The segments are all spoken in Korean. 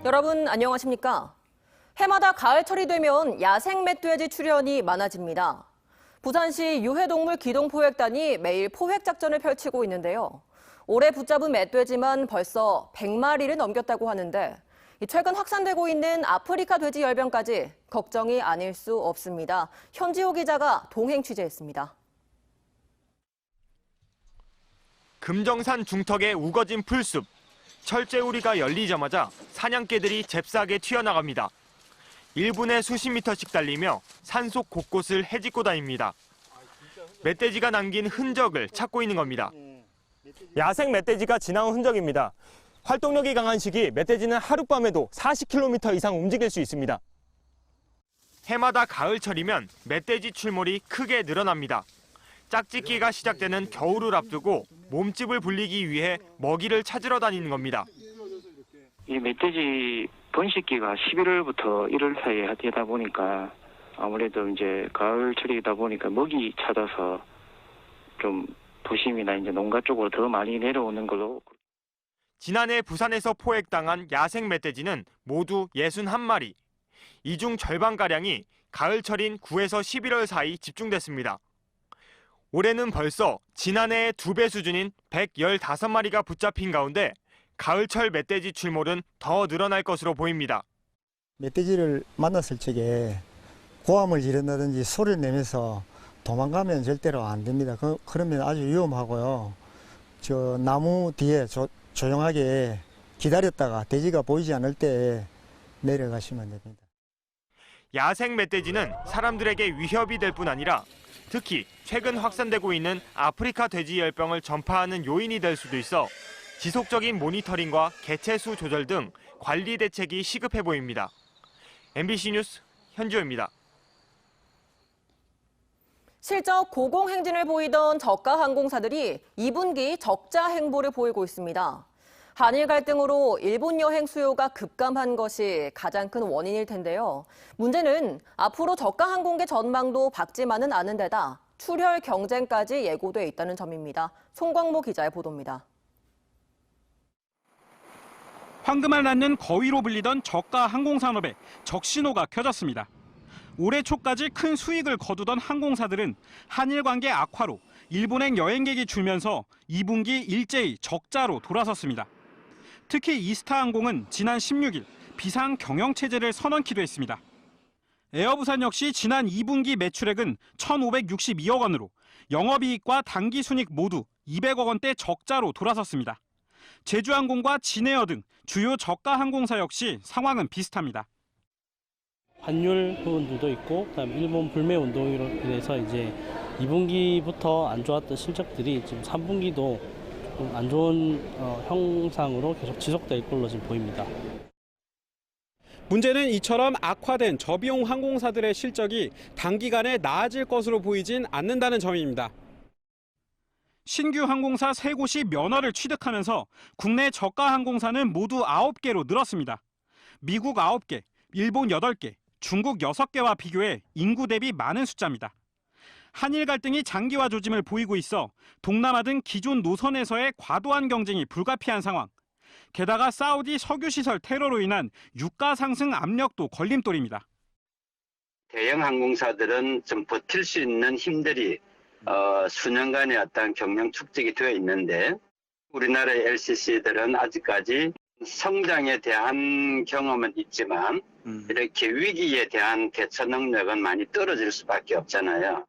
여러분 안녕하십니까? 해마다 가을철이 되면 야생 멧돼지 출현이 많아집니다. 부산시 유해동물 기동포획단이 매일 포획 작전을 펼치고 있는데요. 올해 붙잡은 멧돼지만 벌써 100마리를 넘겼다고 하는데 최근 확산되고 있는 아프리카 돼지 열병까지 걱정이 아닐 수 없습니다. 현지호 기자가 동행 취재했습니다. 금정산 중턱의 우거진 풀숲. 철제우리가 열리자마자 사냥개들이 잽싸게 튀어나갑니다. 1분에 수십 미터씩 달리며 산속 곳곳을 헤집고 다닙니다. 멧돼지가 남긴 흔적을 찾고 있는 겁니다. 야생 멧돼지가 지나온 흔적입니다. 활동력이 강한 시기 멧돼지는 하룻밤에도 40km 이상 움직일 수 있습니다. 해마다 가을철이면 멧돼지 출몰이 크게 늘어납니다. 짝짓기가 시작되는 겨울을 앞두고 몸집을 불리기 위해 먹이를 찾으러 다니는 겁니다. 이 멧돼지 번식기가 11월부터 1월 사이에 되다 보니까 아무래도 이제 가을철이다 보니까 먹이 찾아서 좀 도심이나 이제 농가 쪽으로 더 많이 내려오는 걸로. 지난해 부산에서 포획당한 야생 멧돼지는 모두 61마리. 이 중 절반가량이 가을철인 9에서 11월 사이 집중됐습니다. 올해는 벌써 지난해의 2배 수준인 115마리가 붙잡힌 가운데 가을철 멧돼지 출몰은 더 늘어날 것으로 보입니다. 멧돼지를 만났을 적에 고함을 지른다든지 소리를 내면서 도망가면 절대로 안 됩니다. 그러면 아주 위험하고요. 저 나무 뒤에 조용하게 기다렸다가 돼지가 보이지 않을 때 내려가시면 됩니다. 야생 멧돼지는 사람들에게 위협이 될 뿐 아니라 특히 최근 확산되고 있는 아프리카 돼지 열병을 전파하는 요인이 될 수도 있어 지속적인 모니터링과 개체수 조절 등 관리 대책이 시급해 보입니다. MBC 뉴스 현지호입니다. 실적 고공행진을 보이던 저가 항공사들이 2분기 적자 행보를 보이고 있습니다. 한일 갈등으로 일본 여행 수요가 급감한 것이 가장 큰 원인일 텐데요. 문제는 앞으로 저가 항공계 전망도 밝지만은 않은 데다 출혈 경쟁까지 예고돼 있다는 점입니다. 송광모 기자의 보도입니다. 황금알 낳는 거위로 불리던 저가 항공산업에 적신호가 켜졌습니다. 올해 초까지 큰 수익을 거두던 항공사들은 한일 관계 악화로 일본행 여행객이 줄면서 2분기 일제히 적자로 돌아섰습니다. 특히 이스타항공은 지난 16일 비상 경영체제를 선언키도 했습니다. 에어부산 역시 지난 2분기 매출액은 1,562억 원으로 영업이익과 당기순이익 모두 200억 원대 적자로 돌아섰습니다. 제주항공과 진에어 등 주요 저가 항공사 역시 상황은 비슷합니다. 환율 부분들도 있고, 그다음 일본 불매 운동으로 인해서 이제 2분기부터 안 좋았던 실적들이 지금 3분기도 조금 안 좋은 형상으로 계속 지속될 걸로 지금 보입니다. 문제는 이처럼 악화된 저비용 항공사들의 실적이 단기간에 나아질 것으로 보이진 않는다는 점입니다. 신규 항공사 3곳이 면허를 취득하면서 국내 저가 항공사는 모두 9개로 늘었습니다. 미국 9개, 일본 8개, 중국 6개와 비교해 인구 대비 많은 숫자입니다. 한일 갈등이 장기화 조짐을 보이고 있어 동남아 등 기존 노선에서의 과도한 경쟁이 불가피한 상황. 게다가 사우디 석유시설 테러로 인한 유가 상승 압력도 걸림돌입니다. 대형 항공사들은 좀 버틸 수 있는 힘들이 수년간의 어떤 경영 축적이 되어 있는데 우리나라의 LCC들은 아직까지 성장에 대한 경험은 있지만 이렇게 위기에 대한 대처 능력은 많이 떨어질 수밖에 없잖아요.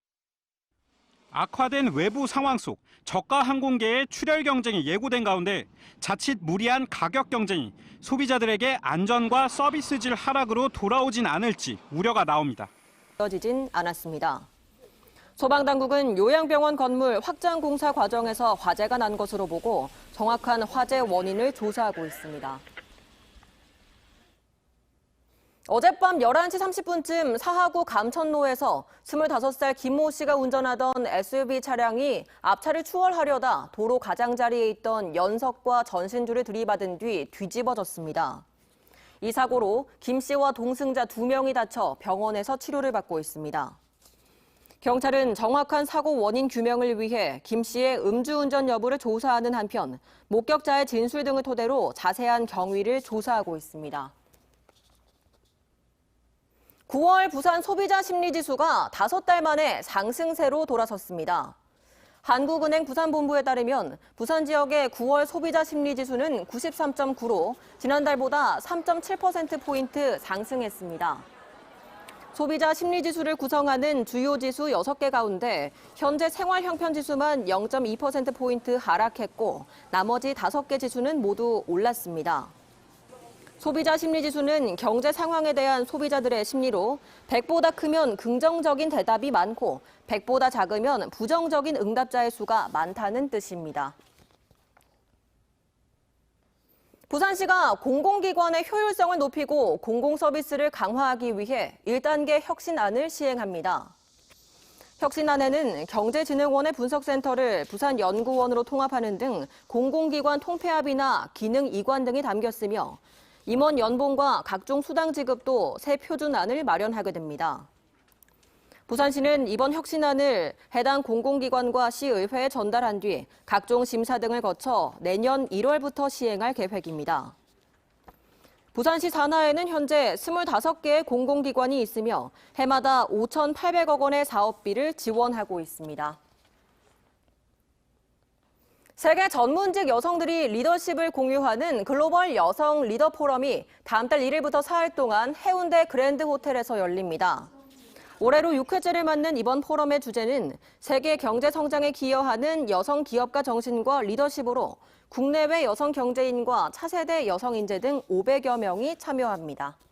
악화된 외부 상황 속 저가 항공계의 출혈 경쟁이 예고된 가운데 자칫 무리한 가격 경쟁이 소비자들에게 안전과 서비스질 하락으로 돌아오진 않을지 우려가 나옵니다. 이어지진 않았습니다. 소방당국은 요양병원 건물 확장 공사 과정에서 화재가 난 것으로 보고 정확한 화재 원인을 조사하고 있습니다. 어젯밤 11시 30분쯤 사하구 감천로에서 25살 김모 씨가 운전하던 SUV 차량이 앞차를 추월하려다 도로 가장자리에 있던 연석과 전신줄을 들이받은 뒤 뒤집어졌습니다. 이 사고로 김 씨와 동승자 2명이 다쳐 병원에서 치료를 받고 있습니다. 경찰은 정확한 사고 원인 규명을 위해 김 씨의 음주운전 여부를 조사하는 한편 목격자의 진술 등을 토대로 자세한 경위를 조사하고 있습니다. 9월 부산 소비자 심리지수가 5달 만에 상승세로 돌아섰습니다. 한국은행 부산본부에 따르면 부산 지역의 9월 소비자 심리지수는 93.9로 지난달보다 3.7%포인트 상승했습니다. 소비자 심리지수를 구성하는 주요 지수 6개 가운데 현재 생활형편지수만 0.2%포인트 하락했고 나머지 5개 지수는 모두 올랐습니다. 소비자 심리지수는 경제 상황에 대한 소비자들의 심리로 100보다 크면 긍정적인 대답이 많고 100보다 작으면 부정적인 응답자의 수가 많다는 뜻입니다. 부산시가 공공기관의 효율성을 높이고 공공서비스를 강화하기 위해 1단계 혁신안을 시행합니다. 혁신안에는 경제진흥원의 분석센터를 부산연구원으로 통합하는 등 공공기관 통폐합이나 기능 이관 등이 담겼으며 임원 연봉과 각종 수당 지급도 새 표준안을 마련하게 됩니다. 부산시는 이번 혁신안을 해당 공공기관과 시의회에 전달한 뒤 각종 심사 등을 거쳐 내년 1월부터 시행할 계획입니다. 부산시 산하에는 현재 25개의 공공기관이 있으며 해마다 5,800억 원의 사업비를 지원하고 있습니다. 세계 전문직 여성들이 리더십을 공유하는 글로벌 여성 리더 포럼이 다음 달 1일부터 4일 동안 해운대 그랜드 호텔에서 열립니다. 올해로 6회째를 맞는 이번 포럼의 주제는 세계 경제 성장에 기여하는 여성 기업가 정신과 리더십으로 국내외 여성 경제인과 차세대 여성 인재 등 500여 명이 참여합니다.